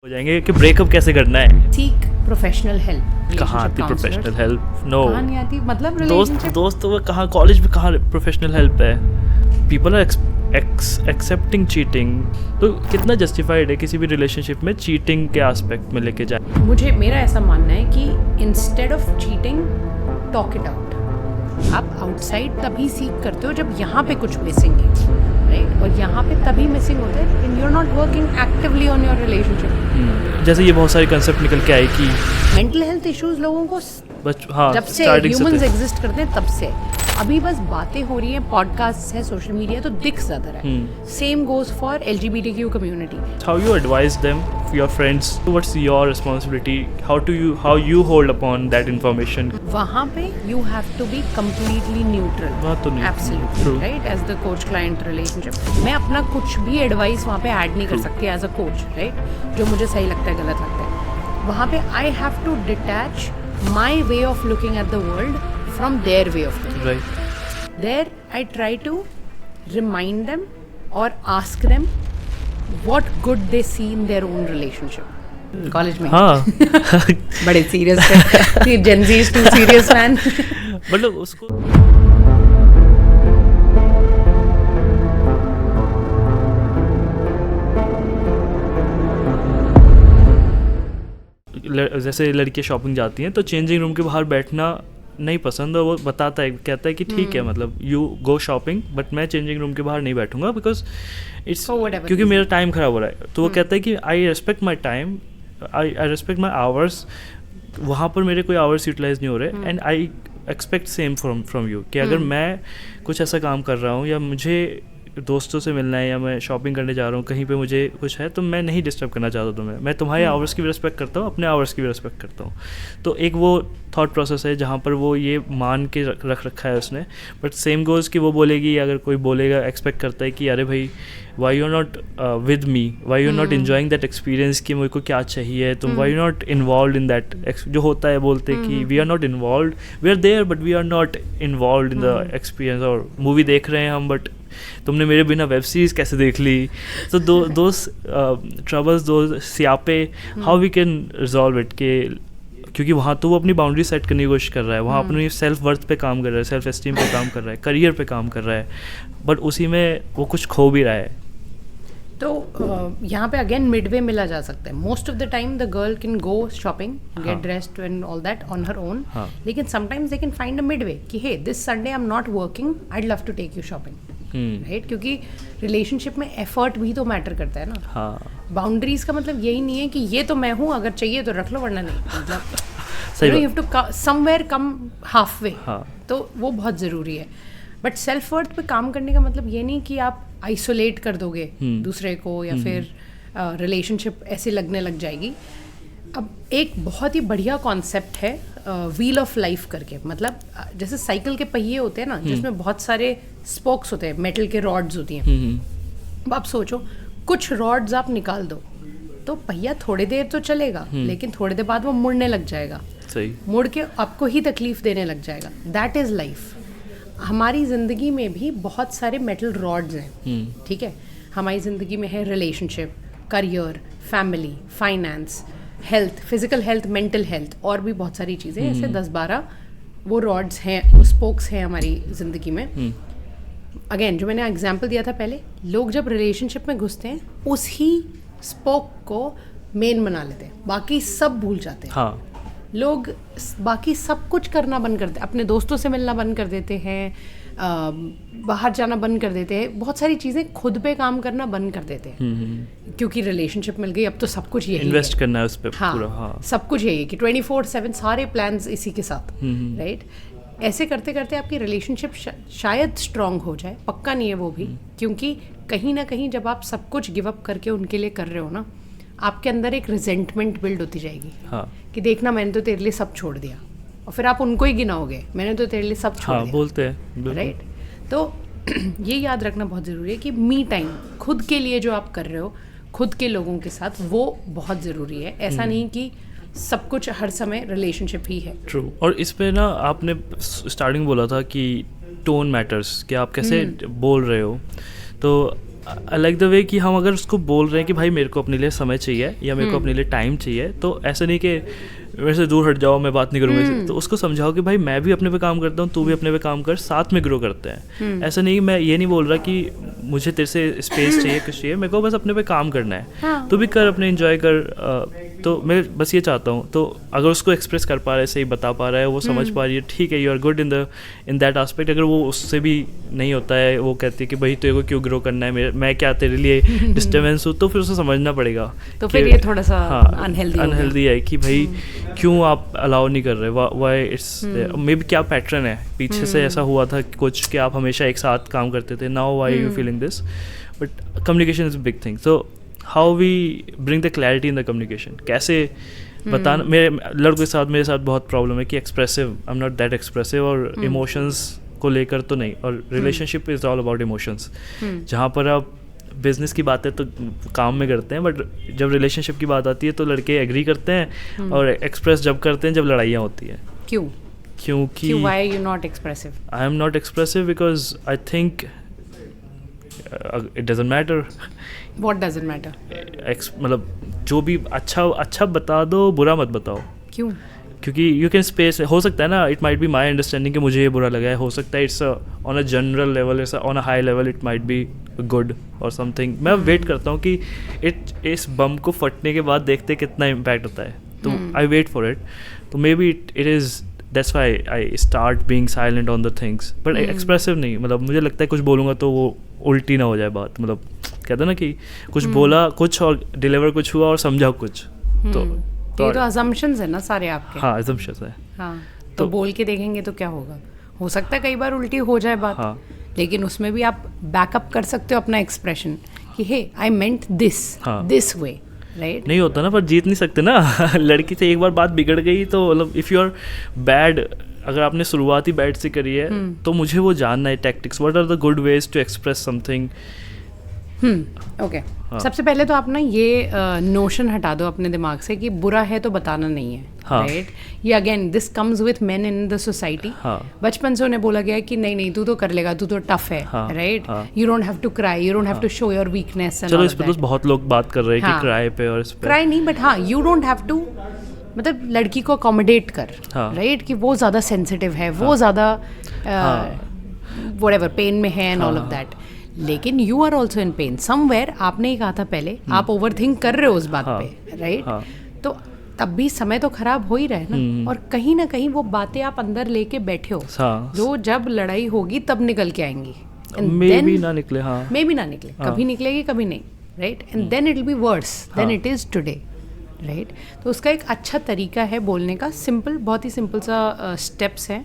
हो जाएंगे कि ब्रेकअप कैसे करना है। Seek professional help. कहाँ आती प्रोफेशनल हेल्प? नो, कहाँ नहीं आती, मतलब दोस्त तो कहाँ, कॉलेज में कहाँ प्रोफेशनल हेल्प है? People are accepting cheating. तो कितना जस्टिफाइड है किसी भी रिलेशनशिप में चीटिंग के एस्पेक्ट में लेके जाए? मुझे मेरा ऐसा मानना है कि instead of cheating talk it out. आप आउटसाइड तभी सीख करते हो जब यहाँ पे कुछ मिसिंग है, राइट? और यहाँ पे तभी मिसिंग होता है when you are not working actively on your relationship. जैसे ये बहुत सारे कंसेप्ट निकल के आए कि मेंटल हेल्थ इश्यूज लोगों को हाँ, जब से ह्यूमंस एग्जिस्ट करते हैं तब से। अभी बस बातें हो रही हैं, पॉडकास्ट है, सोशल मीडिया, तो दिख ज़्यादा रहा है। Same goes for LGBTQ community. How you advise them, your friends? What's your responsibility? How you hold upon that information? वहाँ पे you have to be completely neutral. बात तो नहीं, Absolutely, True. right? As the coach-client relationship, मैं अपना कुछ भी advice वहाँ पे ऐड नहीं कर सकती एज अ कोच, राइट? जो मुझे सही लगता है, गलत लगता है, वहाँ पे I have to detach my way of looking at the world from their way of thinking. Right. There I try to remind them or ask them what good they see in their own relationship. College में हाँ बड़े serious थे, Gen Z is too serious man. मतलब उसको जैसे लड़कियाँ shopping जाती हैं तो चेंजिंग रूम के बाहर बैठना नहीं पसंद, और वो बताता है, कहता है कि ठीक है, मतलब यू गो शॉपिंग बट मैं चेंजिंग रूम के बाहर नहीं बैठूंगा बिकॉज इट्स क्योंकि मेरा टाइम ख़राब हो रहा है। तो वो कहता है कि आई respect my time, I respect my hours, वहाँ पर मेरे कोई आवर्स यूटिलाइज नहीं हो रहे, and I expect same from you कि अगर मैं कुछ ऐसा काम कर रहा हूँ या मुझे दोस्तों से मिलना है या मैं शॉपिंग करने जा रहा हूँ, कहीं पे मुझे कुछ है, तो मैं नहीं डिस्टर्ब करना चाहता तुम्हें। मैं तुम्हारे आवर्स की भी रिस्पेक्ट करता हूँ, अपने आवर्स की भी रिस्पेक्ट करता हूँ। तो एक वो थॉट प्रोसेस है जहाँ पर वो ये मान के रख रखा है उसने। बट सेम गोज कि वो बोलेगी, अगर कोई बोलेगा, एक्सपेक्ट करता है कि अरे भाई why you not with me, why you not enjoying that experience कि मेरे को क्या चाहिए, तुम why you not involve in that. जो होता है बोलते कि we are not involve, we are there but we are not involve in the experience. और मूवी देख रहे हैं हम बट तुमने मेरे बिना वेब सीरीज कैसे देख ली? तो दो ट्रबल्स, दो स्यापे, how we can resolve it के, क्योंकि वहाँ तो वो अपनी बाउंड्री सेट करने की कोशिश कर रहा है, वहाँ अपनी सेल्फ वर्थ पे काम कर रहा है, सेल्फ एस्टीम पे काम कर रहा है, करियर पे काम कर रहा है, बट उसी में वो कुछ खो भी रहा है। तो यहाँ पे अगेन मिडवे मिला जा सकता है। Most of the time the girl can go shopping, get dressed and all that on her own, लेकिन sometimes they can find a midway कि hey this Sunday I am not working, I love to take you shopping, right? क्योंकि relationship में effort भी तो matter करता है ना। हाँ, बाउंड्रीज का मतलब यही नहीं है कि ये तो मैं हूँ, अगर चाहिए तो रख लो वरना नहीं, मतलब सही you have to somewhere come half way. हाँ, तो वो बहुत ज़रूरी है। बट सेल्फ वर्थ पे काम करने का मतलब ये नहीं कि आप आइसोलेट कर दोगे दूसरे को, या फिर रिलेशनशिप ऐसे लगने लग जाएगी। अब एक बहुत ही बढ़िया कॉन्सेप्ट है व्हील ऑफ लाइफ करके, मतलब जैसे साइकिल के पहिए होते हैं ना, जिसमें बहुत सारे स्पोक्स होते हैं, मेटल के रॉड्स होती हैं। अब आप सोचो, कुछ रॉड्स आप निकाल दो तो पहिया थोड़ी देर तो चलेगा, लेकिन थोड़ी देर बाद वो मुड़ने लग जाएगा, सही, मुड़ के आपको ही तकलीफ देने लग जाएगा। That is life. हमारी ज़िंदगी में भी बहुत सारे मेटल रॉड्स हैं, ठीक है? हमारी ज़िंदगी में है relationship, career, family, finance, health, physical health, mental health, और भी बहुत सारी चीज़ें, ऐसे 10-12 वो रॉड्स हैं, स्पोक्स हैं हमारी ज़िंदगी में। अगेन, जो मैंने एग्जाम्पल दिया था पहले, लोग जब रिलेशनशिप में घुसते हैं उस ही स्पोक को मेन बना लेते हैं, बाकी सब भूल जाते हैं। हाँ, लोग बाकी सब कुछ करना बंद कर देते, अपने दोस्तों से मिलना बंद कर देते हैं, बाहर जाना बंद कर देते हैं, बहुत सारी चीज़ें खुद पे काम करना बंद कर देते हैं, क्योंकि रिलेशनशिप मिल गई, अब तो सब कुछ यही इन्वेस्ट है, करना है उस पर पूरा। हाँ, सब कुछ यही है कि 24/7 सारे प्लान्स इसी के साथ, राइट? ऐसे करते करते आपकी रिलेशनशिप शायद स्ट्रांग हो जाए, पक्का नहीं है वो भी, क्योंकि कहीं ना कहीं जब आप सब कुछ गिव अप करके उनके लिए कर रहे हो ना, आपके अंदर एक रिजेंटमेंट बिल्ड होती जाएगी। हाँ, कि देखना, मैंने तो तेरे लिए सब छोड़ दिया, और फिर आप उनको ही गिनाओगे, मैंने तो तेरे लिए सब छोड़ दिया, बोलते हैं, राइट? तो ये याद रखना बहुत ज़रूरी है कि मी टाइम, खुद के लिए जो आप कर रहे हो, खुद के लोगों के साथ, वो बहुत ज़रूरी है। ऐसा नहीं कि सब कुछ हर समय रिलेशनशिप ही है। ट्रू। और इस पे ना आपने स्टार्टिंग बोला था कि टोन मैटर्स, कि आप कैसे बोल रहे हो। तो आई लाइक द वे कि हम अगर उसको बोल रहे हैं कि भाई मेरे को अपने लिए समय चाहिए या मेरे को अपने लिए टाइम चाहिए, तो ऐसा नहीं कि मेरे से दूर हट जाओ, मैं बात नहीं करूँगा, तो उसको समझाओ कि भाई मैं भी अपने पे काम करता हूँ, तू भी अपने पे काम कर, साथ में ग्रो करते हैं। ऐसा नहीं, मैं ये नहीं बोल रहा कि मुझे तेरे से स्पेस चाहिए, कुछ चाहिए, मेरे को बस अपने पे काम करना है। हाँ. तू भी कर, अपने एंजॉय कर। तो मैं बस ये चाहता हूँ। तो अगर उसको एक्सप्रेस कर पा रहा है, सही बता पा रहा है, वो समझ पा रही है, ठीक है, you are good in that aspect. अगर वो उससे भी नहीं होता है, वो कहती है कि भाई तेरे को क्यों ग्रो करना है, मैं क्या तेरे लिए डिस्टर्बेंस हूँ, तो फिर उसे समझना पड़ेगा। तो फिर ये थोड़ा सा अनहेल्दी है कि भाई क्यों आप अलाउ नहीं कर रहे, व्हाई इट्स मे बी क्या पैटर्न है पीछे से ऐसा हुआ था कुछ कि आप हमेशा एक साथ काम करते थे, now why you feeling this. But communication is a big thing. So how we bring the clarity in the communication, कैसे बताना। मेरे लड़कों के साथ मेरे साथ बहुत प्रॉब्लम है कि expressive, I am not that expressive, और इमोशंस को लेकर तो नहीं, और relationship is all about emotions. जहाँ पर आप बिजनेस की बातें तो काम में करते हैं, बट जब रिलेशनशिप की बात आती है तो लड़के एग्री करते हैं और एक्सप्रेस जब करते हैं जब लड़ाइयाँ होती हैं। क्योंकि why are you not expressive? I am not expressive because I think it doesn't matter. What doesn't matter? मतलब जो भी अच्छा बता दो, बुरा मत बताओ। क्यों? क्योंकि यू कैन स्पेस, हो सकता है ना, it might be my understanding कि मुझे ये बुरा लगा है, हो सकता है it's on a general level, it's on a high level, it might be good और समथिंग। मैं वेट करता हूँ कि इस बम को फटने के बाद देखते कितना इम्पैक्ट होता है, तो आई वेट फॉर इट। तो maybe it is that's why I start being silent on the things, but expressive नहीं। मतलब मुझे लगता है कुछ बोलूँगा तो वो उल्टी ना हो जाए बात। मतलब कहते हैं ना कि कुछ बोला कुछ और डिलीवर कुछ हुआ और समझा कुछ। तो ये तो assumptions है ना सारे आपके। हाँ, assumptions है। हाँ, तो बोल के देखेंगे तो क्या होगा। हो सकता है कई बार उल्टी हो जाए बात। हाँ, लेकिन उसमें भी आप बैकअप कर सकते हो अपना एक्सप्रेशन कि हे आई मेंट दिस वे, राइट। नहीं होता ना, पर जीत नहीं सकते ना। लड़की से एक बार बात बिगड़ गई तो मतलब इफ़ यू आर बैड, अगर आपने शुरुआत ही बैड से करी है तो मुझे वो जानना है tactics, what are the good ways to express something. Okay, सबसे पहले तो आप ना ये नोशन हटा दो अपने दिमाग से कि बुरा है तो बताना नहीं है, राइट। ये again this comes with main in the society. बचपन से उन्हें बोला गया है कि नहीं तू तो कर लेगा, तू तो टफ है, right. You don't have to cry, you don't have to show your weakness. चलो इस पे तो बहुत लोग बात कर रहे हैं कि क्राई पे और इस पे क्राई नहीं, बट हाँ यू डोंट हैव टू, मतलब लड़की को अकोमोडेट कर, राइट, कि वो ज़्यादा सेंसिटिव है, वो ज़्यादा व्हाटएवर पेन में है एंड ऑल ऑफ दैट। लेकिन you are also in pain somewhere. आपने ही कहा था पहले, आप ओवर थिंक कर रहे हो उस बात पे, राइट। तो तब भी समय तो खराब हो ही रहा है ना, और कहीं ना कहीं वो बातें आप अंदर लेके बैठे हो जो जब लड़ाई होगी तब निकल के आएंगी। मे भी ना निकले, कभी निकलेगी कभी नहीं, right. And then it will be worse than it is today, right. तो उसका एक अच्छा तरीका है बोलने का, सिंपल, बहुत ही सिंपल सा स्टेप्स है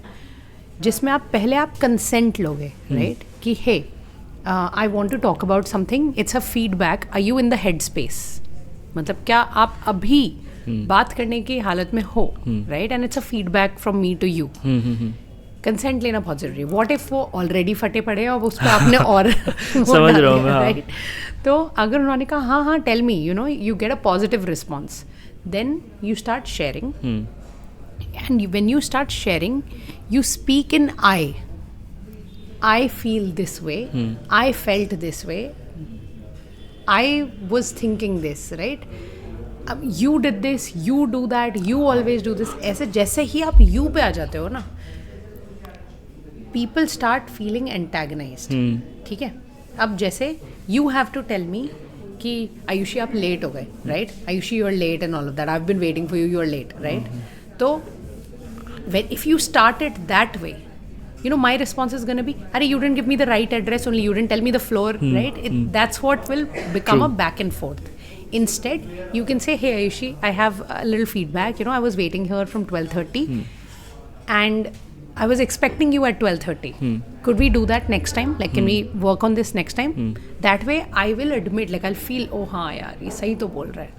जिसमें आप पहले कंसेंट लोगे, राइट, कि हे I want to talk about something, it's a feedback, are you in the head space, मतलब क्या आप अभी बात करने की हालत में हो, right, and it's a feedback from me to you. Consent लेना बहुत जरूरी है। व्हाट इफ वो ऑलरेडी फटे पड़े और उस पर आपने और समझ रहा हूँ, राइट। तो अगर उन्होंने कहा हाँ tell me, you know, you get a positive response, then you start sharing, and when you start sharing you speak in I feel this way, I felt this way, I was thinking this, right? You did this, you do that, you always do this. ऐसे जैसे ही आप you पे आ जाते हो ना, people start feeling antagonized, ठीक है। अब जैसे you have to tell me कि आयुषी आप लेट हो गए, right? Ayushi you are late and all of that, I've been waiting for you, you are late, right? तो if you start it that way, you know, my response is going to be, Arey, you didn't give me the right address, only you didn't tell me the floor, right? That's what will become a back and forth. Instead, you can say, hey Ayushi, I have a little feedback, you know, I was waiting here from 12:30 and I was expecting you at 12:30. Could we do that next time? Like, can we work on this next time? That way, I will admit, like, I'll feel, oh हाँ यार, ये सही तो बोल रहा है,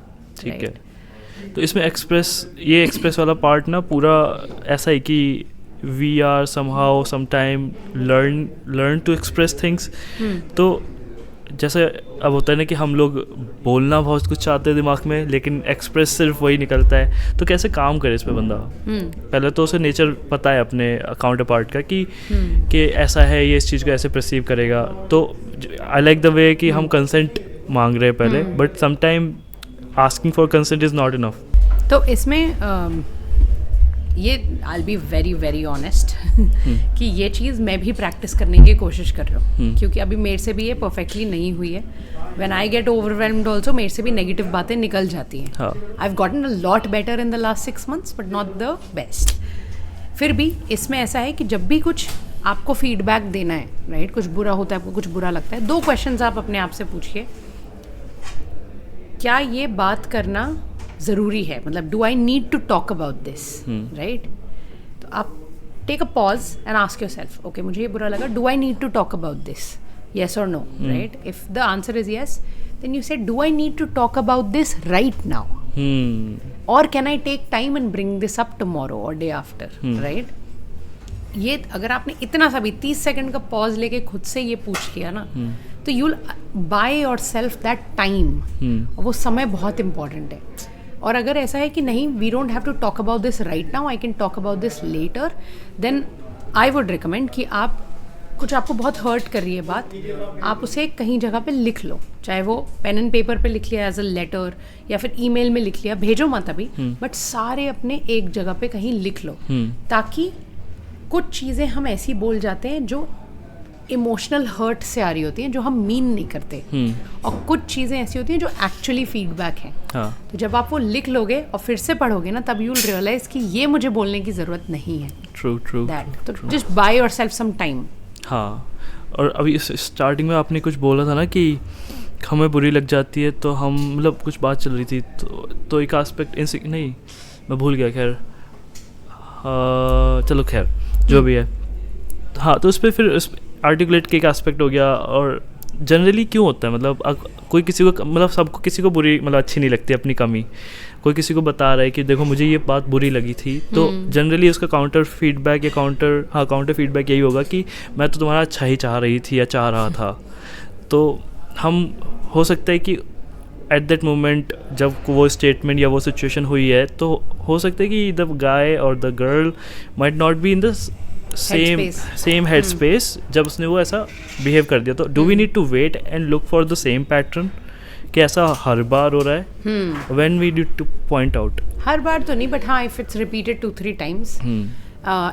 ठीक है। तो इसमें एक्सप्रेस वाला पार्ट ना पूरा ऐसा है कि we are somehow sometime learn to express things। तो जैसे अब होता है ना कि हम लोग बोलना बहुत कुछ चाहते हैं दिमाग में, लेकिन एक्सप्रेस सिर्फ वही निकलता है, तो कैसे काम करे इस पे बंदा? पहले तो उसे नेचर पता है अपने काउंटर पार्ट का कि ऐसा है, ये इस चीज़ को ऐसे परसीव करेगा, तो आई लाइक द वे कि हम कंसेंट मांग रहे हैं पहले, but sometime asking for consent is not enough. तो इसमें ये आई बी वेरी वेरी ऑनेस्ट कि ये चीज़ मैं भी प्रैक्टिस करने की कोशिश कर रहा हूँ, क्योंकि अभी मेरे से भी ये परफेक्टली नहीं हुई है। When I get overwhelmed also मेरे से भी नेगेटिव बातें निकल जाती हैं। I have gotten a lot better in the last 6 months but not the best. फिर भी इसमें ऐसा है कि जब भी कुछ आपको फीडबैक देना है, राइट, कुछ बुरा होता है, आपको कुछ बुरा लगता है, 2 क्वेश्चंस आप अपने आप से पूछिए, क्या ये बात करना ज़रूरी है, मतलब do I need to talk about this, right? तो आप take a pause and ask yourself, okay मुझे ये बुरा लगा, do I need to talk about this, yes और no, right? If the answer is yes, then you say do I need to talk about this right now, और can I take time and bring this up tomorrow और day after, right? ये अगर आपने इतना सा भी 30 second का pause लेके खुद से ये पूछ लिया ना, तो you will by your self that time. वो समय बहुत इंपॉर्टेंट है। और अगर ऐसा है कि नहीं, we don't have to talk about this right now, I can talk about this later, then I would recommend कि आप कुछ, आपको बहुत हर्ट कर रही है बात, आप उसे कहीं जगह पे लिख लो, चाहे वो पेन एंड पेपर पे लिख लिया एज अ लेटर, या फिर ईमेल में लिख लिया, भेजो मत अभी, बट सारे अपने एक जगह पे कहीं लिख लो, ताकि कुछ चीज़ें हम ऐसी बोल जाते हैं जो इमोशनल हर्ट से आ रही होती हैं, जो हम मीन नहीं करते, और कुछ चीज़ें ऐसी होती हैं जो एक्चुअली फीडबैक हैं। तो जब आप वो लिख लोगे और फिर से पढ़ोगे ना, तब यू विल रियलाइज कि ये मुझे बोलने की ज़रूरत नहीं है। ट्रू दैट, तो just buy yourself some time. हाँ, और अभी स्टार्टिंग में आपने कुछ बोला था ना कि हमें बुरी लग जाती है, तो हम मतलब कुछ बात चल रही थी, तो एक एस्पेक्ट नहीं, मैं भूल गया, खैर चलो खैर जो भी है। हाँ, तो उस पर फिर आर्टिकुलेट के एक एस्पेक्ट हो गया। और जनरली क्यों होता है, मतलब कोई किसी को, मतलब सबको किसी को बुरी, मतलब अच्छी नहीं लगती अपनी कमी, कोई किसी को बता रहा है कि देखो मुझे ये बात बुरी लगी थी, तो जनरली उसका काउंटर फीडबैक या काउंटर फीडबैक यही होगा कि मैं तो तुम्हारा अच्छा ही चाह रही थी या चाह रहा था। तो हम हो सकता है कि एट दैट मोमेंट जब वो स्टेटमेंट या वो सिचुएशन हुई है, तो हो सकता है कि द गाय और the girl might not be in the same head space जब उसने वो ऐसा बिहेव कर दिया। तो do we need to wait and look for the same pattern कि ऐसा हर बार हो रहा है? When we need to point out, हर बार तो नहीं, बट हाँ, if it's repeated 2-3 times,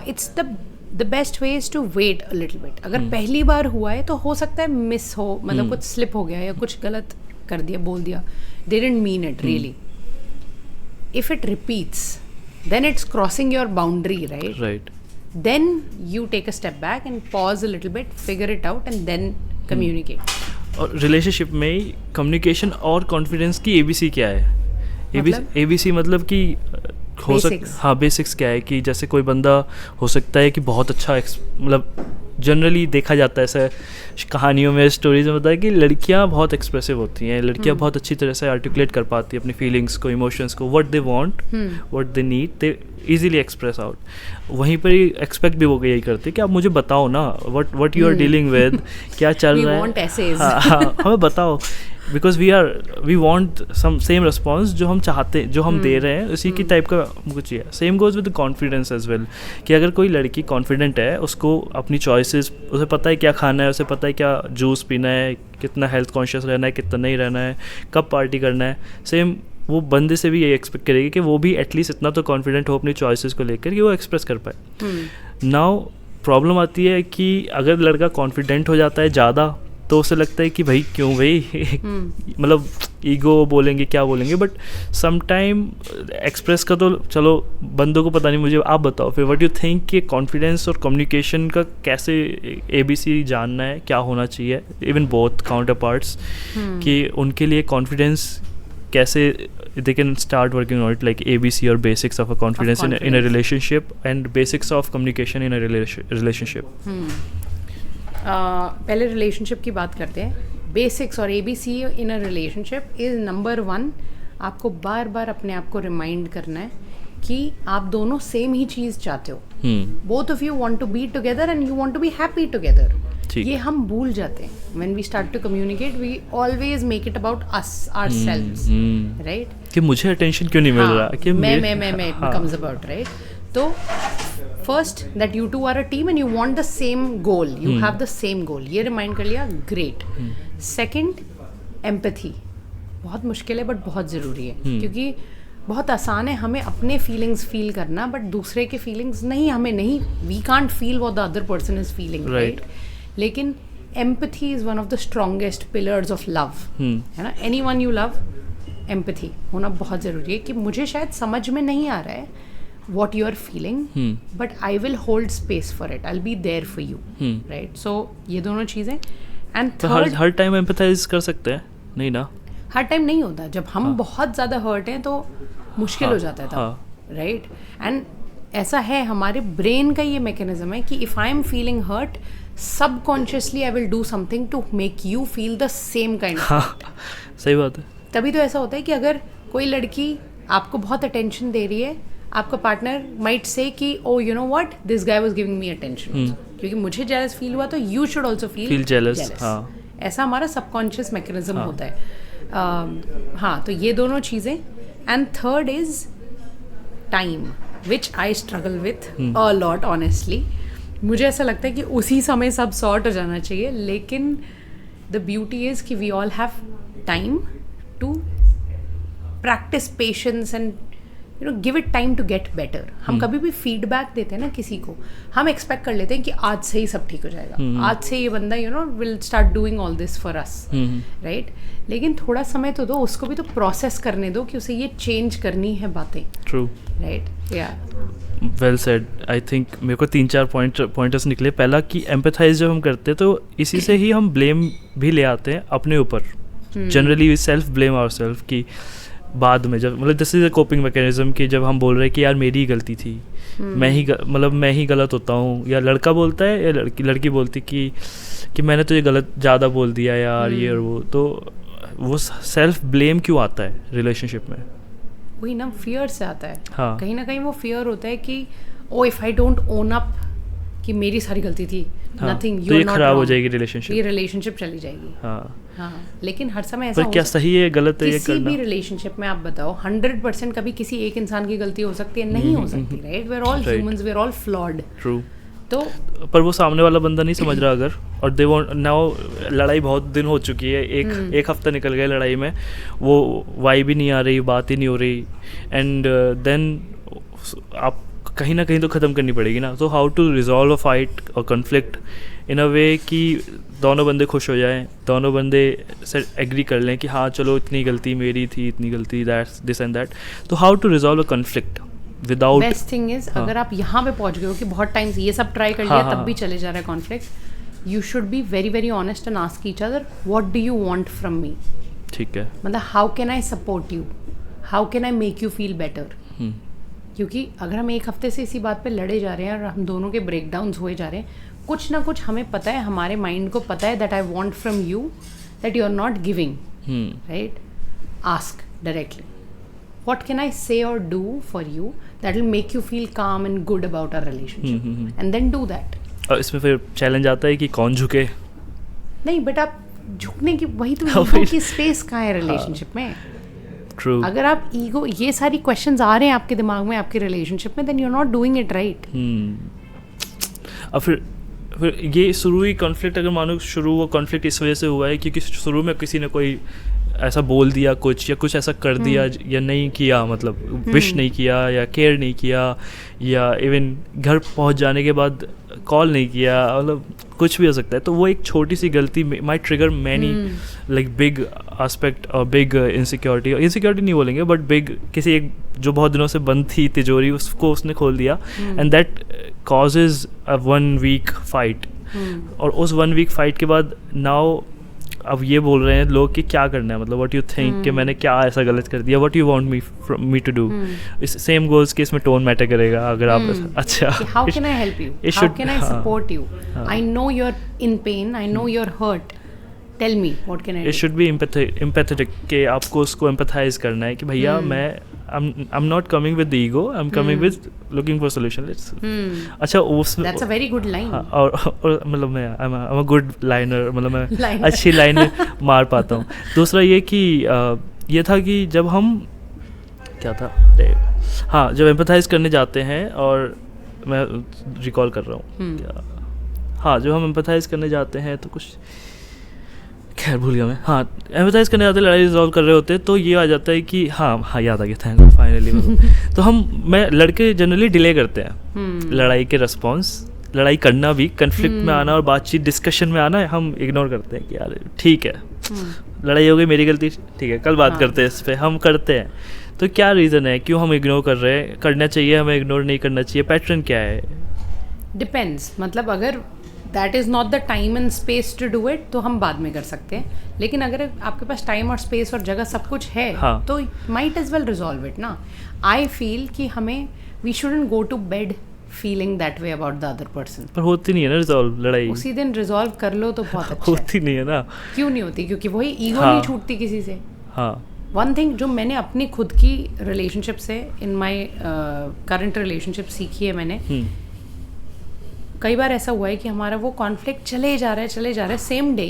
it's the best way is to wait a little bit. अगर पहली बार हुआ है तो हो सकता है मिस हो, मतलब कुछ स्लिप हो गया या कुछ गलत कर दिया, बोल दिया, they didn't mean it really. If it repeats, then it's crossing your boundary, right? Then you take a step back and pause a little bit, figure it out, and then communicate. और relationship में communication और confidence की ABC क्या है? ABC मतलब कि हो हाँ, बेसिक्स क्या है कि जैसे कोई बंदा हो सकता है कि बहुत अच्छा, मतलब जनरली देखा जाता है ऐसा कहानियों में, स्टोरीज में, बताया है कि लड़कियां बहुत एक्सप्रेसिव होती हैं, लड़कियां बहुत अच्छी तरह से आर्टिकुलेट कर पाती हैं अपनी फीलिंग्स को, इमोशंस को, what they want, what they need, they easily express out. वहीं पर ही एक्सपेक्ट भी वो यही करते हैं कि आप मुझे बताओ ना, what you are dealing with, क्या चल रहा है, हाँ, हमें बताओ, because we want some same response जो हम चाहते, जो हम दे रहे हैं, उसी की टाइप का कुछ चाहिए। Same goes with confidence as well, कि अगर कोई लड़की कॉन्फिडेंट है, उसको अपनी चॉइसेस, उसे पता है क्या खाना है, उसे पता है क्या जूस पीना है, कितना हेल्थ कॉन्शियस रहना है, कितना नहीं रहना है, कब पार्टी करना है, सेम वो बंदे से भी ये एक्सपेक्ट करेगी कि वो भी एटलीस्ट इतना तो कॉन्फिडेंट हो अपनी चॉइसेस को लेकर कि वो एक्सप्रेस कर पाए। नाउ प्रॉब्लम आती है कि अगर लड़का कॉन्फिडेंट हो जाता है ज़्यादा, तो उसे लगता है कि भाई क्यों भाई मतलब ईगो बोलेंगे, क्या बोलेंगे, बट सम टाइम एक्सप्रेस का तो चलो बंदों को पता नहीं, मुझे आप बताओ फिर व्हाट यू थिंक कि कॉन्फिडेंस और कम्युनिकेशन का कैसे ABC जानना है, क्या होना चाहिए, इवन बोथ काउंटर पार्ट्स, कि उनके लिए कॉन्फिडेंस कैसे they can start working on it, like ABC or basics of a confidence in a relationship and basics of communication in a relationship. पहले रिलेशनशिप की बात करते हैं। बेसिक्स और ABC in a relationship is number 1, आपको बार बार अपने आप को रिमाइंड करना है कि आप दोनों सेम ही चीज़ चाहते हो। Both of you want to be together and you want to be happy together. ठीक। ये हम भूल जाते हैं. When we start to communicate, we always make it about us, ourselves, right? कि मुझे अटेंशन क्यों नहीं मिल रहा, कि मैं it becomes about, right? तो first that you two are a team and you want the same goal, you have the same goal, ये remind कर लिया, great. Second, empathy. बहुत मुश्किल है बट बहुत ज़रूरी है, क्योंकि बहुत आसान है हमें अपने फीलिंग्स फील करना, बट दूसरे के फीलिंग्स हमें नहीं, we can't feel what the other person is feeling, right? लेकिन empathy is one of the strongest pillars of love, है ना? एनीवन यू लव, एम्पैथी होना बहुत ज़रूरी है कि मुझे शायद समझ में नहीं आ रहा है what you are feeling, but I will hold space for it, I'll be there for you, right? So ये दोनों चीज़ें. And third, her time empathise कर सकते हैं नहीं ना? हर टाइम नहीं होता, जब हम बहुत ज़्यादा हर्ट हैं तो मुश्किल हो जाता है तब, राइट? एंड ऐसा है, हमारे ब्रेन का ये मैकेनिज्म है कि if I am feeling hurt, subconsciously I will do something to make you feel the same kind of. सही बात है. तभी तो ऐसा होता है कि अगर कोई लड़की आपको बहुत अटेंशन दे रही है, आपका पार्टनर माइट से कि oh you know what, this guy was giving me attention, क्योंकि मुझे जेलस फील हुआ तो you should also feel jealous. ऐसा हमारा सबकॉन्शियस मैकेनिज्म होता है. हाँ, तो ये दोनों चीज़ें. And third is time, which I struggle with a lot honestly. मुझे ऐसा लगता है कि उसी समय सब सॉर्ट हो जाना चाहिए, लेकिन द ब्यूटी इज़ कि we all have time to practice patience and you know give it time to get better. हम कभी भी फीडबैक देते हैं ना किसी को, हम एक्सपेक्ट कर लेते हैं कि आज से ही सब ठीक हो जाएगा, आज से ये बंदा you know will start doing all this for us, right? लेकिन थोड़ा समय तो दो उसको भी, तो प्रोसेस करने दो कि उसे ये चेंज करनी है बातें. True, right? या वेल सेड. आई थिंक मेरे को 3-4 पॉइंटर्स निकले. पहला कि एम्पैथाइज जब हम करते हैं तो इसी से ही हम ब्लेम भी ले आते हैं अपने ऊपर. Generally we self blame our self कि बाद में जब मतलब this is a coping mechanism कि जब हम बोल रहे हैं कि यार मेरी ही गलती थी, मैं ही गलत होता हूँ, या लड़का बोलता है या लड़की बोलती कि मैंने तो ये गलत ज़्यादा बोल दिया यार, ये और वो सेल्फ ब्लेम क्यों आता है रिलेशनशिप में? वही ना, फियर से आता है. हाँ. कहीं ना कहीं वो फियर होता है कि oh if I don't own up कि मेरी सारी गलती थी, नथिंग, यू आर नॉट, खराब हो जाएगी रिलेशनशिप, ये रिलेशनशिप चली जाएगी. हाँ, लेकिन हर समय ऐसा क्या सही है गलत है ये करना? किसी भी रिलेशनशिप में आप बताओ 100% कभी किसी एक इंसान की गलती हो सकती है? नहीं हो सकती, right? We are all humans, we are all flawed. True. तो पर वो सामने वाला बंदा नहीं समझ रहा अगर, और दे वांट नाउ, लड़ाई बहुत दिन हो चुकी है, एक हफ्ता निकल गया लड़ाई में, वो वाइब भी नहीं आ रही, बात ही नहीं हो रही, एंड देन आप कहीं ना कहीं तो ख़त्म करनी पड़ेगी ना. तो how to resolve a fight और कॉन्फ्लिक्ट इन अ वे कि दोनों बंदे खुश हो जाएं, दोनों बंदे से एग्री कर लें कि हाँ चलो इतनी गलती मेरी थी, इतनी गलती, दैट्स दिस एंड दैट. तो how to resolve a conflict without. Best thing is, अगर आप यहाँ पे पहुँच गए हो कि बहुत टाइम से ये सब ट्राई कर लिया तब भी चले जा रहा है conflict, you should be very very honest and ask each other what do you want from me. ठीक है, मतलब how can I support you, how can I make you feel better. क्योंकि अगर हम एक हफ्ते से इसी बात पे लड़े जा रहे हैं और हम दोनों के ब्रेकडाउन्स हुए जा रहे हैं, कुछ ना कुछ हमें पता है, हमारे माइंड को पता है that I want from you that you are not giving, right? Ask directly what can I say or do for you that will make you feel calm and good about our relationship, and then do that. और इसमें फिर challenge आता है कि कौन झुके. नहीं, but आप झुकने की वही तो ईगो की स्पेस कहाँ है रिलेशनशिप में? True. अगर आप ईगो, ये सारी क्वेश्चंस आ रहे हैं आपके दिमाग में आपके रिलेशनशिप में, then you're not doing it right. और फिर ये शुरू ही कॉन्फ्लिक्ट, अगर मानो शुरू वो कॉन्फ्लिक्ट इस वजह से हुआ है क्योंकि शुरू में किसी ने कोई ऐसा बोल दिया कुछ, या कुछ ऐसा कर दिया, या नहीं किया, मतलब विश नहीं किया या केयर नहीं किया, या इवन घर पहुंच जाने के बाद कॉल नहीं किया, मतलब कुछ भी हो सकता है. तो वो एक छोटी सी गलती might trigger many like big aspect और बिग इनसिक्योरिटी नहीं बोलेंगे, बट बिग किसी एक जो बहुत दिनों से बंद थी तिजोरी, उसको उसने खोल दिया, and that causes a 1 week fight. और उस 1 वीक फाइट के बाद नाउ अब ये बोल रहे हैं लोग कि क्या करना है, मतलब व्हाट यू थिंक कि मैंने क्या ऐसा गलत कर दिया, what you want me to do. इस सेम गोल्स के इसमें टोन मैटर करेगा. अगर आप अच्छा, how can I help you, how can I support you, I know you are in pain, I know you are hurt, tell me what can I. It should be empathetic कि आपको उसको empathise करना है कि भैया मैं I'm not coming with the ego, I'm coming with looking for solution. Let's अच्छा उस That's a very good line. हाँ, और मतलब मैं I'm a good liner, मतलब मैं Liner. अच्छी लाइन मार पाता हूँ. दूसरा ये कि ये था कि जब हम क्या था हाँ जब एम्पैथाइज करने जाते हैं, और मैं रिकॉल कर रहा हूँ हाँ जब हम एम्पैथाइज करने जाते हैं तो कुछ खैर भूल गया मैं. हाँ एम्पैथाइज करने जाते लड़ाई रिजॉल्व कर रहे होते तो ये आ जाता है कि हाँ याद आ गया थैंक गॉड फाइनली. तो मैं लड़के जनरली डिले करते हैं लड़ाई के रिस्पॉन्स. लड़ाई करना भी, कन्फ्लिक्ट में आना और बातचीत डिस्कशन में आना हम इग्नोर करते हैं कि यार ठीक है लड़ाई हो गई मेरी गलती, ठीक है कल बात करते हैं इस पर, हम करते हैं. तो क्या रीज़न है क्यों हम इग्नोर कर रहे हैं? करना चाहिए हमें इग्नोर नहीं करना चाहिए? पैटर्न क्या है? डिपेंड्स. मतलब अगर that is not the time and space to do it तो हम बाद में कर सकते हैं, लेकिन अगर आपके पास टाइम और स्पेस और जगह सब कुछ है हाँ. तो might as well resolve it ना. आई फील कि हमें we shouldn't go to bed feeling that way about the other person. पर होती नहीं है ना रिजॉल्व लड़ाई, उसी दिन रिजॉल्व कर लो तो बहुत अच्छा होती नहीं है ना. क्यों नहीं होती? क्योंकि वही ईगो हाँ. नहीं छूटती किसी से. हाँ वन थिंग जो मैंने अपनी खुद की रिलेशनशिप से इन माई करंट रिलेशनशिप सीखी है मैंने, कई बार ऐसा हुआ है कि हमारा वो कॉन्फ्लिक्ट चले जा रहा है सेम डे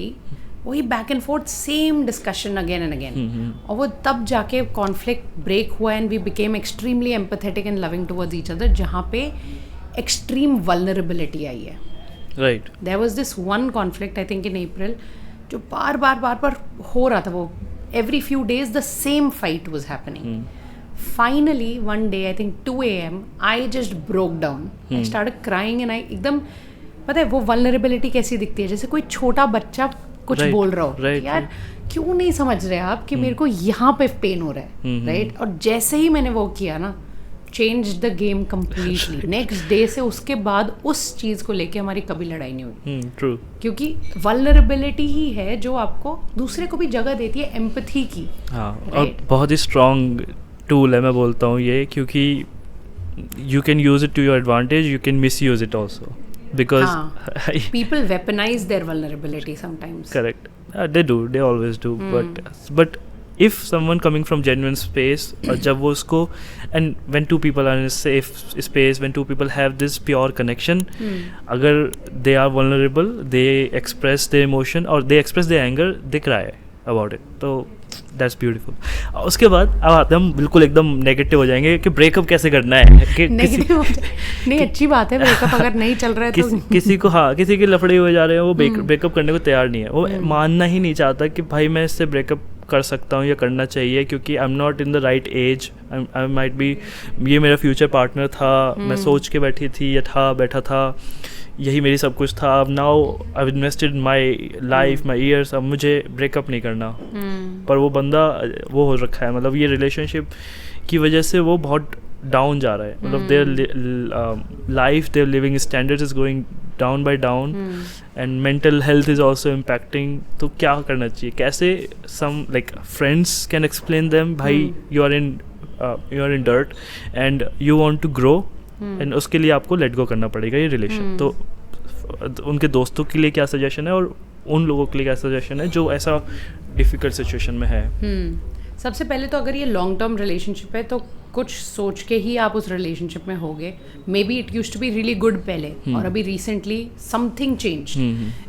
वही back and forth same discussion again and again, और वो तब जाके कॉन्फ्लिक्ट ब्रेक हुआ and we became extremely empathetic and loving towards each other, जहाँ पे एक्सट्रीम वल्नरेबिलिटी आई है. Right. There was this one conflict I think in April जो बार बार हो रहा था. वो every few days the same fight was happening. Finally one day I think 2 a.m. I just broke down. I started crying and I एकदम पता है वो vulnerability कैसी दिखती है, जैसे कोई छोटा बच्चा कुछ बोल रहा हो कि यार क्यों नहीं समझ रहे आप कि मेरे को यहाँ पे पेन हो रहा है, राइट. और जैसे ही मैंने वो किया ना, change the game completely. Next day से उसके बाद उस चीज़ को लेके हमारी कभी लड़ाई नहीं हुई. ट्रू. क्योंकि वल्नरेबिलिटी ही है जो आपको दूसरे को भी जगह देती है एम्पैथी की. हाँ और बहुत ही स्ट्रॉन्ग टूल है मैं बोलता हूँ ये, क्योंकि you can use it to your advantage, you can misuse it also because people weaponize their vulnerability sometimes. Correct. They do, they always do. But if someone coming from genuine space और जब वो उसको and when two people are in a safe space, when two people have this pure connection, अगर they are vulnerable, they express their emotion or they express their anger, they cry about it. तो that's beautiful. उसके बाद अब आते हम बिल्कुल एकदम negative हो जाएंगे कि ब्रेकअप कैसे करना है. कि नहीं अच्छी बात है ब्रेकअप अगर नहीं चल रहा है तो किसी को हाँ किसी के लफड़े हुए जा रहे हैं, वो ब्रेकअप करने को तैयार नहीं है, वो मानना ही नहीं चाहता कि भाई मैं इससे ब्रेकअप कर सकता हूँ या करना चाहिए क्योंकि I am not in the right edge. I might be ये मेरा फ्यूचर पार्टनर था, मैं सोच के बैठी थी या बैठा था, यही मेरी सब कुछ था. अब now I invested my life my years, अब मुझे ब्रेकअप नहीं करना. पर वो बंदा वो हो रखा है, मतलब ये रिलेशनशिप की वजह से वो बहुत डाउन जा रहा है. मतलब their life their living standards is going down by down and mental health is also impacting. तो क्या करना चाहिए? कैसे some like friends can explain them भाई you are in dirt and you want to grow एंड उसके लिए आपको लेट गो करना पड़ेगा ये रिलेशन. तो उनके दोस्तों के लिए क्या सजेशन है और उन लोगों के लिए क्या सजेशन है जो ऐसा डिफिकल्ट सिचुएशन में है? सबसे पहले तो अगर ये लॉन्ग टर्म रिलेशनशिप है तो कुछ सोच के ही आप उस रिलेशनशिप में होगे. Maybe it used to be really good पहले और अभी रिसेंटली समथिंग चेंज्ड,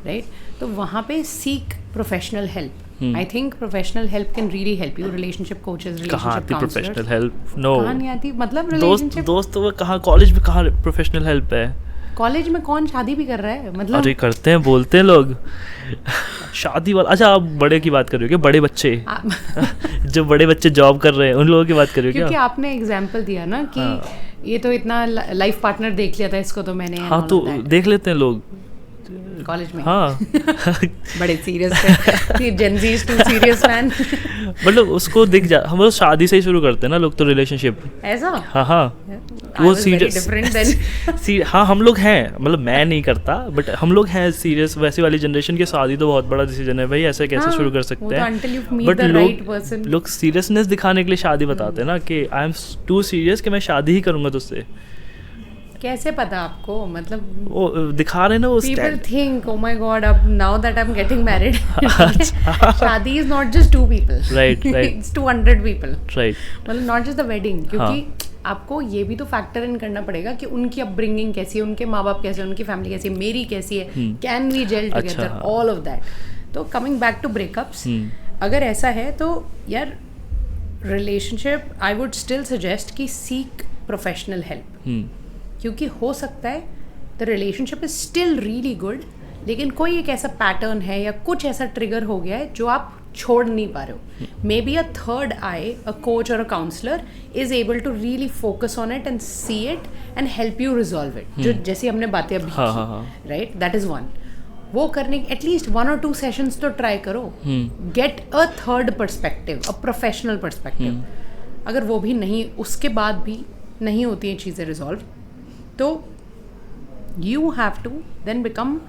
राइट. तो वहाँ पे seek professional help. I think professional help can really help you. Relationship coaches, relationship counselors. Professional help? No. कहाँ नहीं आती? मतलब relationship. दोस्त वो कहाँ कॉलेज में कहाँ प्रोफेशनल हेल्प है? कॉलेज में कौन शादी भी कर रहा है? मतलब अरे करते हैं, बोलते हैं लोग शादी वाला. अच्छा आप बड़े की बात कर रहे हो क्या? बड़े बच्चे जो बड़े बच्चे जॉब कर रहे हैं उन लोगों की बात कर रहे हो क्या? क्योंकि आपने एग्जाम्पल दिया ना कि ये तो इतना लाइफ पार्टनर देख लिया था इसको तो मैंने. हाँ तो देख लेते हैं लोग कॉलेज में. हाँ बड़े सीरियस थे. Gen Z is too serious man. मतलब उसको दिख जा, हम लोग शादी से ही शुरू करते हैं ना लोग तो रिलेशनशिप. ऐसा? हाँ वो सीरियस. हाँ हम लोग हैं, मतलब मैं नहीं करता बट हम लोग हैं सीरियस. वैसी वाली जनरेशन की शादी तो बहुत बड़ा डिसीजन है भाई, ऐसे कैसे शुरू कर सकते हैं. बट लोग सीरियसनेस दिखाने के लिए शादी बताते हैं ना कि आई एम टू सीरियस कि मैं शादी ही करूँगा तुझसे. कैसे पता आपको, मतलब वो दिखा रहे ना वो people think oh my god अब now that I'm getting married शादी is not just 2 people right it's 200 people right मतलब not just the wedding, क्योंकि आपको ये भी तो फैक्टर इन करना पड़ेगा कि उनकी अपब्रिंगिंग कैसी है, उनके माँ बाप कैसे हैं, उनकी फैमिली कैसी है, मेरी कैसी है, can we gel together, all of that. तो कमिंग बैक टू ब्रेकअप्स, अगर ऐसा है तो यार relationship I would still suggest कि सीक प्रोफेशनल हेल्प, क्योंकि हो सकता है the relationship is still really good, लेकिन कोई एक ऐसा पैटर्न है या कुछ ऐसा ट्रिगर हो गया है जो आप छोड़ नहीं पा रहे हो. Maybe a third eye, a coach और a counsellor is able to really focus on it and see it and help you resolve it. जो जैसे हमने बातें अभी की, राइट, दैट इज वन. वो करने एटलीस्ट 1 or 2 सेशंस तो ट्राई करो. Get a third perspective, a professional perspective. अगर वो भी नहीं, उसके बाद भी नहीं होती हैं चीज़ें रिजॉल्व, तो you have to then become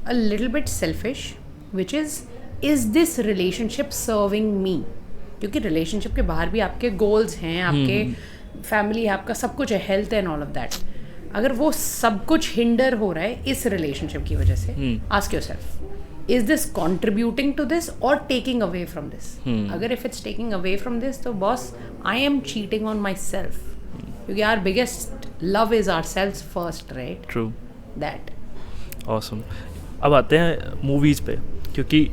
a little bit selfish, which is this relationship serving me? क्योंकि रिलेशनशिप के बाहर भी आपके गोल्स हैं, आपके फैमिली है, आपका सब कुछ है, health and all of that. अगर वो सब कुछ हिंडर हो रहा है इस रिलेशनशिप की वजह से, ask yourself, is this contributing to this or taking away from this? अगर if it's taking away from this, तो boss I am cheating on myself, क्योंकि our biggest love is our self first, right? True, that. Awesome. अब आते हैं movies पे, क्योंकि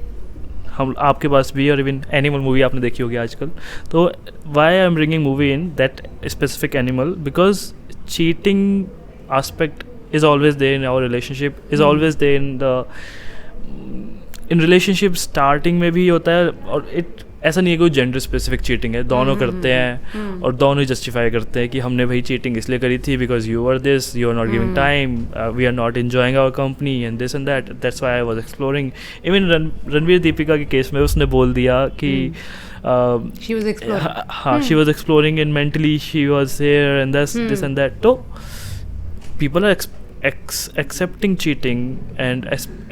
हम आपके पास भी, और इवन एनिमल मूवी आपने देखी होगी आजकल. तो why I am bringing movie in that specific Animal, because cheating aspect is always there in our relationship, is always there in relationship starting में भी होता है. और it ऐसा नहीं है कोई जेंडर स्पेसिफिक चीटिंग है, दोनों करते हैं और दोनों जस्टिफाई करते हैं कि हमने भाई चीटिंग इसलिए करी थी because you are this, you are not giving time, we are not enjoying our company and this and that. That's why I was exploring. Even Ranveer Deepika के केस में उसने बोल दिया कि she was exploring. she was exploring and mentally she was here and this and that. So people are accepting cheating and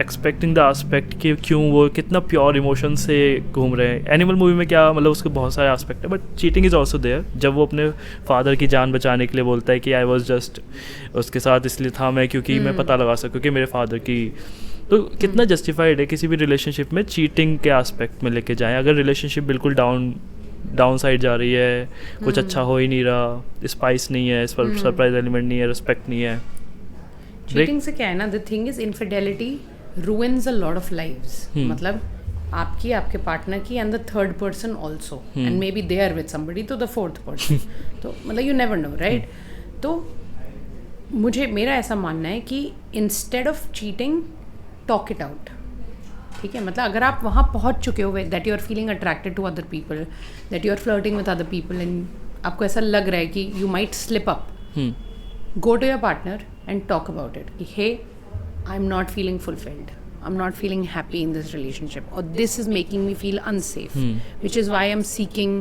expecting the aspect कि क्यों वो कितना प्योर इमोशन से घूम रहे हैं. एनिमल मूवी में क्या मतलब उसके बहुत सारे एस्पेक्ट है, but cheating is also there. जब वो अपने फादर की जान बचाने के लिए बोलता है कि आई वॉज जस्ट उसके साथ इसलिए था मैं क्योंकि मैं पता लगा सकूँ कि मेरे फादर की, तो कितना जस्टिफाइड है किसी भी रिलेशनशिप में चीटिंग के एस्पेक्ट में लेके जाएं. अगर रिलेशनशिप बिल्कुल डाउन साइड जा रही है, कुछ अच्छा हो ही नहीं रहा, स्पाइस नहीं है, सरप्राइज एलिमेंट नहीं है, रिस्पेक्ट नहीं है. चीटिंग से क्या है ना, the thing is infidelity ruins a lot of lives. मतलब आपकी, आपके पार्टनर की, and the third person also, and maybe they are with somebody, तो द फोर्थ पर्सन. तो मतलब यू नेवर नो, राइट? तो मेरा ऐसा मानना है कि instead of cheating, talk it out. ठीक है, मतलब अगर आप वहाँ पहुँच चुके हो that you are feeling attracted to other people, that you are flirting with other people, and आपको ऐसा लग रहा है कि you might slip up, go to your partner and talk about it. Hey, I'm not feeling fulfilled. I'm not feeling happy in this relationship. Or this is making me feel unsafe. Which is why I'm seeking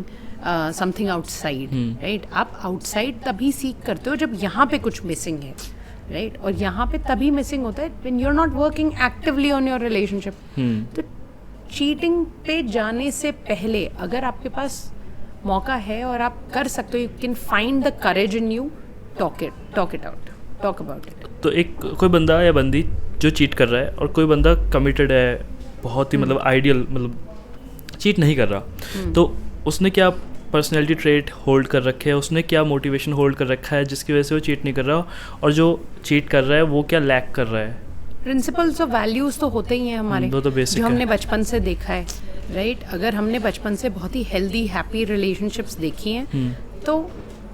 something outside. Right? आप outside तभी seek करते हो जब यहाँ पे कुछ missing है. Right? और यहाँ पे तभी missing होता है when you're not working actively on your relationship. तो cheating पे जाने से पहले अगर आपके पास मौका है और आप कर सकते हो, you can find the courage in you. Talk it out, talk about it. तो एक कोई बंदा या बंदी जो चीट कर रहा है और कोई बंदा कमिटेड है, बहुत ही मतलब आइडियल, मतलब चीट नहीं कर रहा, तो उसने क्या पर्सनैलिटी ट्रेट होल्ड कर रखे हैं, उसने क्या मोटिवेशन होल्ड कर रखा है जिसकी वजह से वो चीट नहीं कर रहा, और जो चीट कर रहा है वो क्या लैक कर रहा है? प्रिंसिपल्स और वैल्यूज़ तो होते ही हैं हमारे, तो बेसिक जो हमने बचपन से देखा है, राइट? अगर हमने बचपन से बहुत ही हेल्दी हैप्पी रिलेशनशिप्स देखी हैं, तो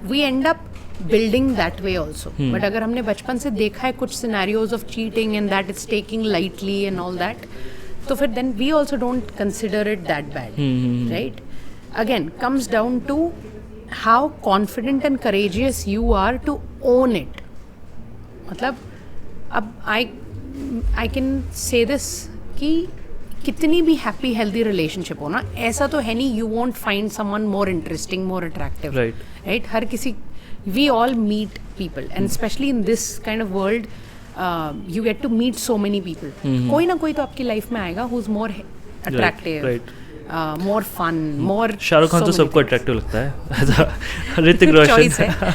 we end up building that way also. But अगर हमने बचपन से देखा है कुछ scenarios of cheating and that it's taking lightly and all that, तो फिर then we also don't consider it that bad, right? Again, comes down to how confident and courageous you are to own it. मतलब अब I can say this कि कितनी भी happy healthy relationship हो ना, ऐसा तो है नहीं you won't find someone more interesting, more attractive, right? हर किसी, we all meet people, and especially in this kind of world, you get to meet so many people. कोई ना कोई तो आपकी लाइफ में आएगा who's more attractive, more fun, more. Shahrukh Khan so तो many सबको things. अट्रैक्टिव लगता है ऋतिक Choice रोशन है,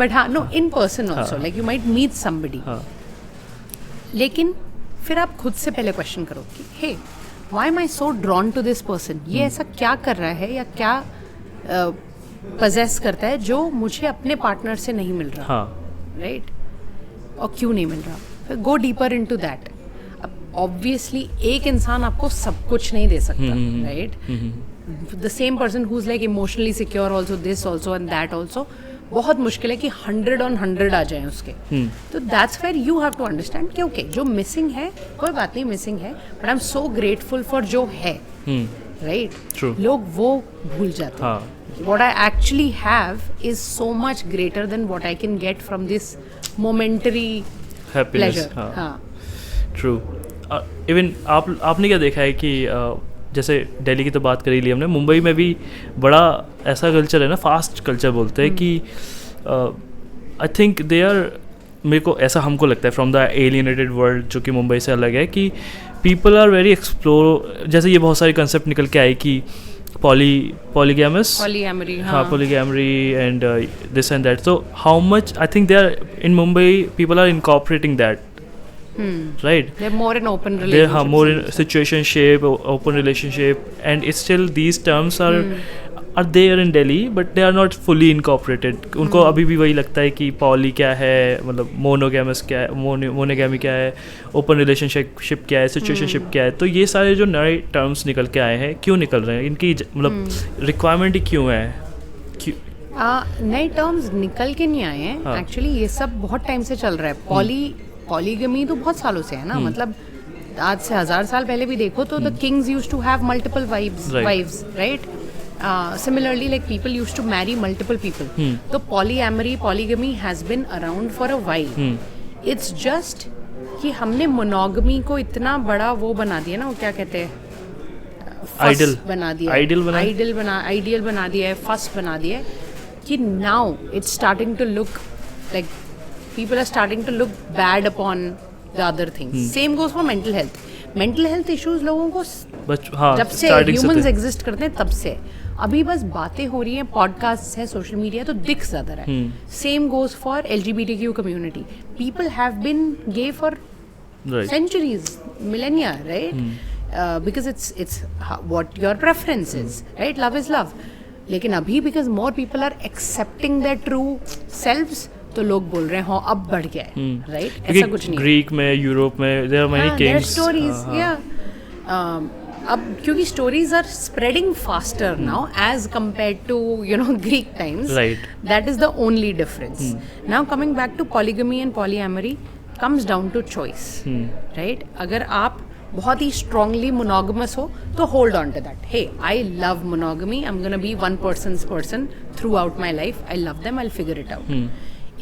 but हाँ, no, in person also, like you might meet somebody. हाँ. लेकिन फिर आप खुद से पहले क्वेश्चन करो कि हे why am I so drawn to this person? ये ऐसा क्या कर रहा है या क्या possess करता है जो मुझे अपने पार्टनर से नहीं मिल रहा, हाँ राइट? और क्यों नहीं मिल रहा? फिर go deeper into that. Obviously एक इंसान आपको सब कुछ नहीं दे सकता, right? The same person who is like emotionally secure also, this also and that also, बहुत मुश्किल है कि 100 on 100 आ जाए उसके. तो that's where you have to understand कि ओके जो मिसिंग है कोई बात नहीं, मिसिंग है, but I am so grateful for जो है, राइट? True. लोग वो भूल जाते हैं. हाँ. What I actually have is so much greater than what I can get from this momentary happiness. pleasure. हाँ हाँ. ट्रू. इवन आपने क्या देखा है कि जैसे दिल्ली की तो बात करी ली हमने, मुंबई में भी बड़ा ऐसा कल्चर है ना, फास्ट कल्चर बोलते हैं कि आई थिंक दे आर, मेरे को ऐसा हमको लगता है फ्रॉम द एलियनेटेड वर्ल्ड जो कि मुंबई से अलग है, कि पीपल आर वेरी एक्सप्लोर. जैसे ये बहुत सारे कंसेप्ट निकल के आए कि polygamy, हाँ. polygamy and this and that. So how much I think they are in Mumbai, people are incorporating that. Right? They're more in open They're relationships. more in situationship, open relationship, and it's still these terms are there in Delhi, but they are not fully incorporated. उनको अभी भी वही लगता है कि poly क्या है, मतलब मोनोगैमस क्या है, मोनोगैमी क्या है, ओपन रिलेशनशिप क्या है, सिचुएशनशिप क्या है. तो ये सारे जो नए टर्म्स निकल के आए हैं, क्यों निकल रहे हैं, इनकी मतलब रिक्वायरमेंट ही क्यों है? नए टर्म्स निकल के नहीं आए हैं एक्चुअली. ये सब बहुत टाइम से चल रहा है. पॉलीगमी तो बहुत सालों से है ना, मतलब आज से 1000 साल पहले भी देखो तो the kings used to have multiple wives, right? Similarly, like people used to marry multiple people. So polygamy has been around for a while. It's just कि हमने monogamy को इतना बड़ा वो बना दिया ना, वो क्या कहते हैं, Ideal बना दिया, ideal बना दिया है, फस बना दिया है, कि now it's starting to look like people are starting to look bad upon the other things. Same goes for mental health. Mental health issues लोगों को जब से humans exist करते हैं तब से, अभी बस बातें हो रही हैं, पॉडकास्ट है, सोशल मीडिया, तो दिख ज़्यादा रहा है. Same goes for LGBTQ community. People have been gay for centuries, millennia, right? Because it's what your preference is, right? Love is love. लेकिन अभी because more people are accepting their true selves, तो लोग बोल रहे हैं हाँ अब बढ़ गया है, राइट? ऐसा कुछ नहीं. ग्रीक में, यूरोप में there are many kings. Stories, yeah. अब क्योंकि stories are spreading faster now as compared to Greek times. Right. That is the only difference. Now coming back to polygamy and polyamory comes down to choice, right? अगर आप बहुत ही strongly monogamous हो तो hold on to that. Hey, I love monogamy. I'm gonna be one person's person throughout my life. I love them. I'll figure it out.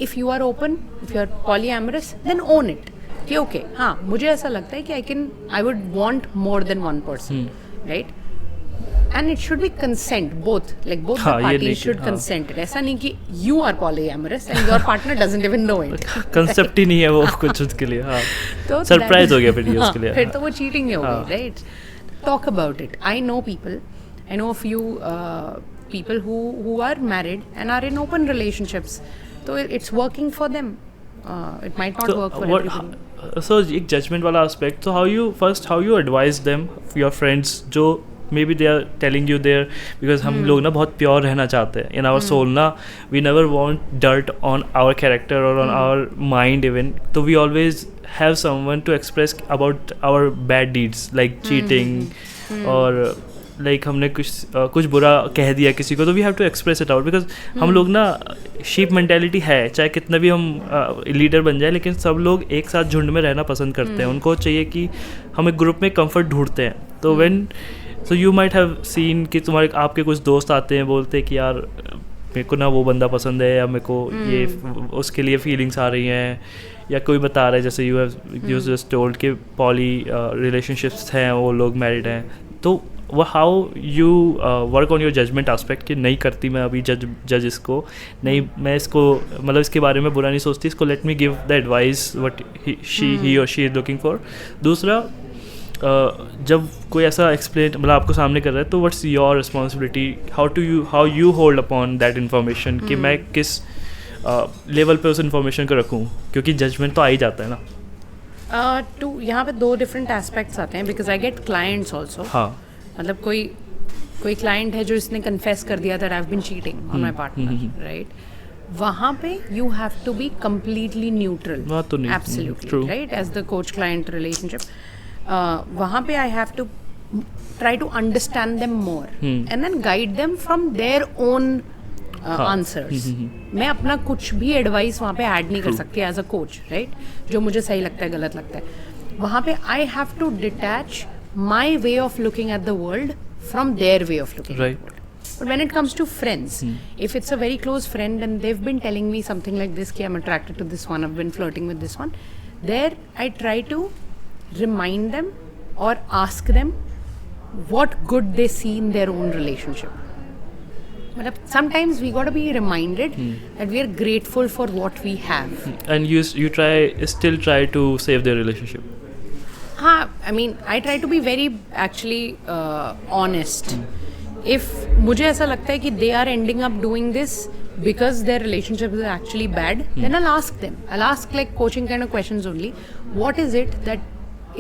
If you are open, if you are polyamorous, then own it. कि okay हाँ, मुझे ऐसा लगता है कि I would want more than one person, right? And it should be consent, both the parties should consent. ऐसा नहीं कि you are polyamorous and your partner doesn't even know it. Concept ही नहीं है वो कुछ उसके लिए. हाँ, तो सरप्राइज हो गया फिर उसके लिए. फिर तो वो चीटिंग ही हो गई, right? Talk about it. I know few people who are married and are in open relationships, so it's working for them. It might not work for everybody. So एक judgment वाला aspect, so how you advise them, your friends जो maybe they are telling you there, because हम लोग ना बहुत pure रहना चाहते हैं in our soul ना, we never want dirt on our character or on our mind even, so we always have someone to express about our bad deeds like cheating और like हमने कुछ बुरा कह दिया किसी को, तो we have to express it out, because हम लोग ना शीप मेंटेलिटी है, चाहे कितना भी हम लीडर बन जाए, लेकिन सब लोग एक साथ झुंड में रहना पसंद करते हैं. उनको चाहिए कि हम एक ग्रुप में कंफर्ट ढूंढते हैं. तो so you might have seen कि आपके कुछ दोस्त आते हैं, बोलते हैं कि यार मेरे को ना वो बंदा पसंद है, या मेरे को ये उसके लिए फीलिंग्स आ रही हैं, या कोई बता रहा है जैसे यू जस्ट टोल्ड कि पॉली रिलेशनशिप्स हैं, वो लोग मैरिड हैं. तो वो how you work on your judgement aspect कि नहीं करती मैं अभी जज इसको नहीं, मैं इसको मतलब इसके बारे में बुरा नहीं सोचती, इसको let me give the advice what he और शी इज़ लुकिंग फॉर. दूसरा जब कोई ऐसा एक्सप्लेन मतलब आपको सामने कर रहा है तो what's your responsibility, how you hold upon that information कि मैं किस लेवल पे उस इन्फॉर्मेशन को रखूँ, क्योंकि जजमेंट तो आ ही जाता है ना. टू यहाँ पे 2 डिफरेंट एस्पेक्ट्स आते हैं because I get clients also. हाँ. मतलब कोई क्लाइंट है जो इसने कन्फेस कर दिया that I have been cheating on my partner, right. वहाँ पे you have to be completely neutral. Absolutely right. As the coach client relationship, वहाँ पे I have to try to understand them more and then guide them from their own answers. मैं अपना कुछ भी advice वहाँ पे ऐड नहीं कर सकती एज अ कोच, राइट. जो मुझे सही लगता है गलत लगता है, वहाँ पे I have to detach my way of looking at the world from their way of looking. But when it comes to friends, if it's a very close friend and they've been telling me something like this, ki I'm attracted to this one, I've been flirting with this one, there I try to remind them or ask them what good they see in their own relationship. But sometimes we got to be reminded that we are grateful for what we have. And you still try to save their relationship. I mean, I try to be very actually honest. If मुझे ऐसा लगता है कि they are ending up doing this because their relationship is actually bad, then I'll ask them. I'll ask like coaching kind of questions only. What is it that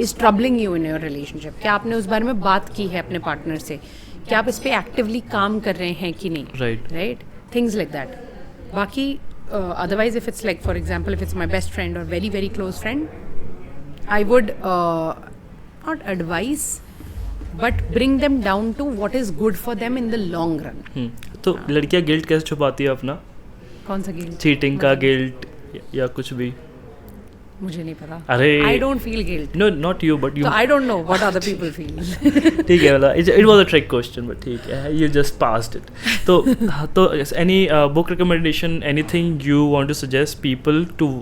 is troubling you in your relationship? क्या आपने उस बारे में बात की है अपने partner से? क्या आप इस पे एक्टिवली काम कर रहे हैं कि नहीं? Right? Things like that. बाकी otherwise if it's like for example if it's my best friend or very very close friend, I would not advise but bring them down to what is good for them in the long run. तो लड़कियां guilt कैसे छुपाती है अपना? कौन सा guilt? Cheating का guilt या कुछ भी? मुझे नहीं पता. अरे I don't feel guilt. No, not you, but you. So I don't know what other people feel. ठीक है, मतलब it was a trick question, but ठीक है, you just passed it. तो any book recommendation, anything you want to suggest people to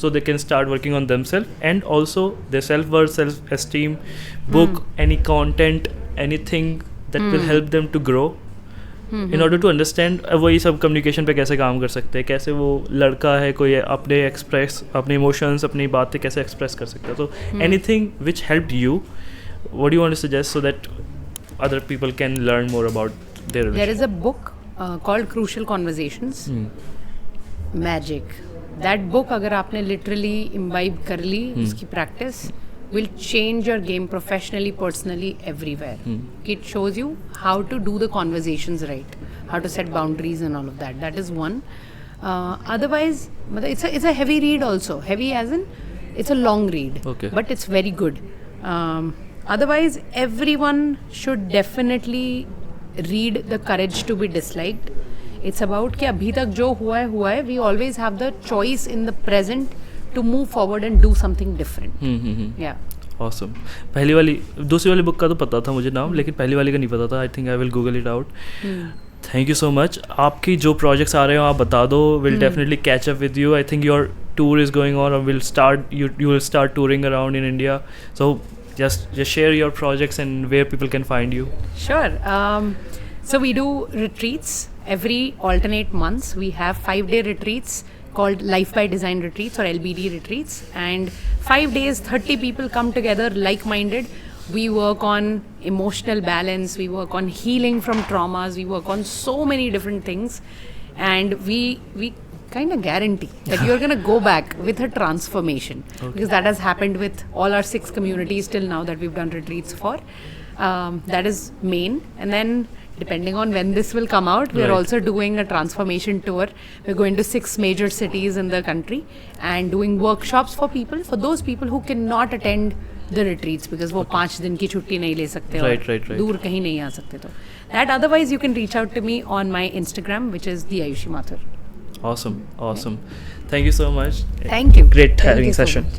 so they can start working on themselves and also their self-worth, self-esteem, book, any content, anything that will help them to grow in order to understand वही सब communication पे कैसे काम कर सकते हैं, कैसे वो लड़का है कोई अपने emotions, अपनी बातें कैसे express कर सकता है. तो anything which helped you, what do you want to suggest so that other people can learn more about their relationship? There is a book called Crucial Conversations. Magic. That book अगर आपने literally imbibe कर ली उसकी practice will change your game professionally, personally, everywhere. It shows you how to do the conversations right, how to set boundaries and all of that. That is one. Otherwise, it's a heavy read also. Heavy as in it's a long read, but it's very good. Otherwise, everyone should definitely read The Courage to be Disliked. It's about कि अभी तक जो हुआ है we always have the choice in the present to move forward and do something different. Yeah. Awesome. दूसरी वाली book का तो पता था मुझे नाम, लेकिन पहली वाली का नहीं पता था. I think I will Google it out. Thank you so much. आपकी जो projects आ रहे हो आप बता दो. We'll definitely catch up with you. I think your tour is going on, or you will start touring around in India. So just share your projects and where people can find you. Sure. So we do retreats. Every alternate months, we have 5-day retreats called Life by Design retreats or LBD retreats. And 5 days, 30 people come together like-minded. We work on emotional balance. We work on healing from traumas. We work on so many different things. And we kind of guarantee that you're going to go back with a transformation. Because that has happened with all our 6 communities till now that we've done retreats for. That is main. And then depending on when this will come out, we are also doing a transformation tour. We're going to 6 major cities in the country and doing workshops for those people who cannot attend the retreats because वो 5 दिन की छुट्टी नहीं ले सकते और दूर कहीं नहीं आ सकते. तो that otherwise you can reach out to me on my Instagram, which is the Ayushi Mathur. Awesome. Thank you so much. Thank you. Great having session.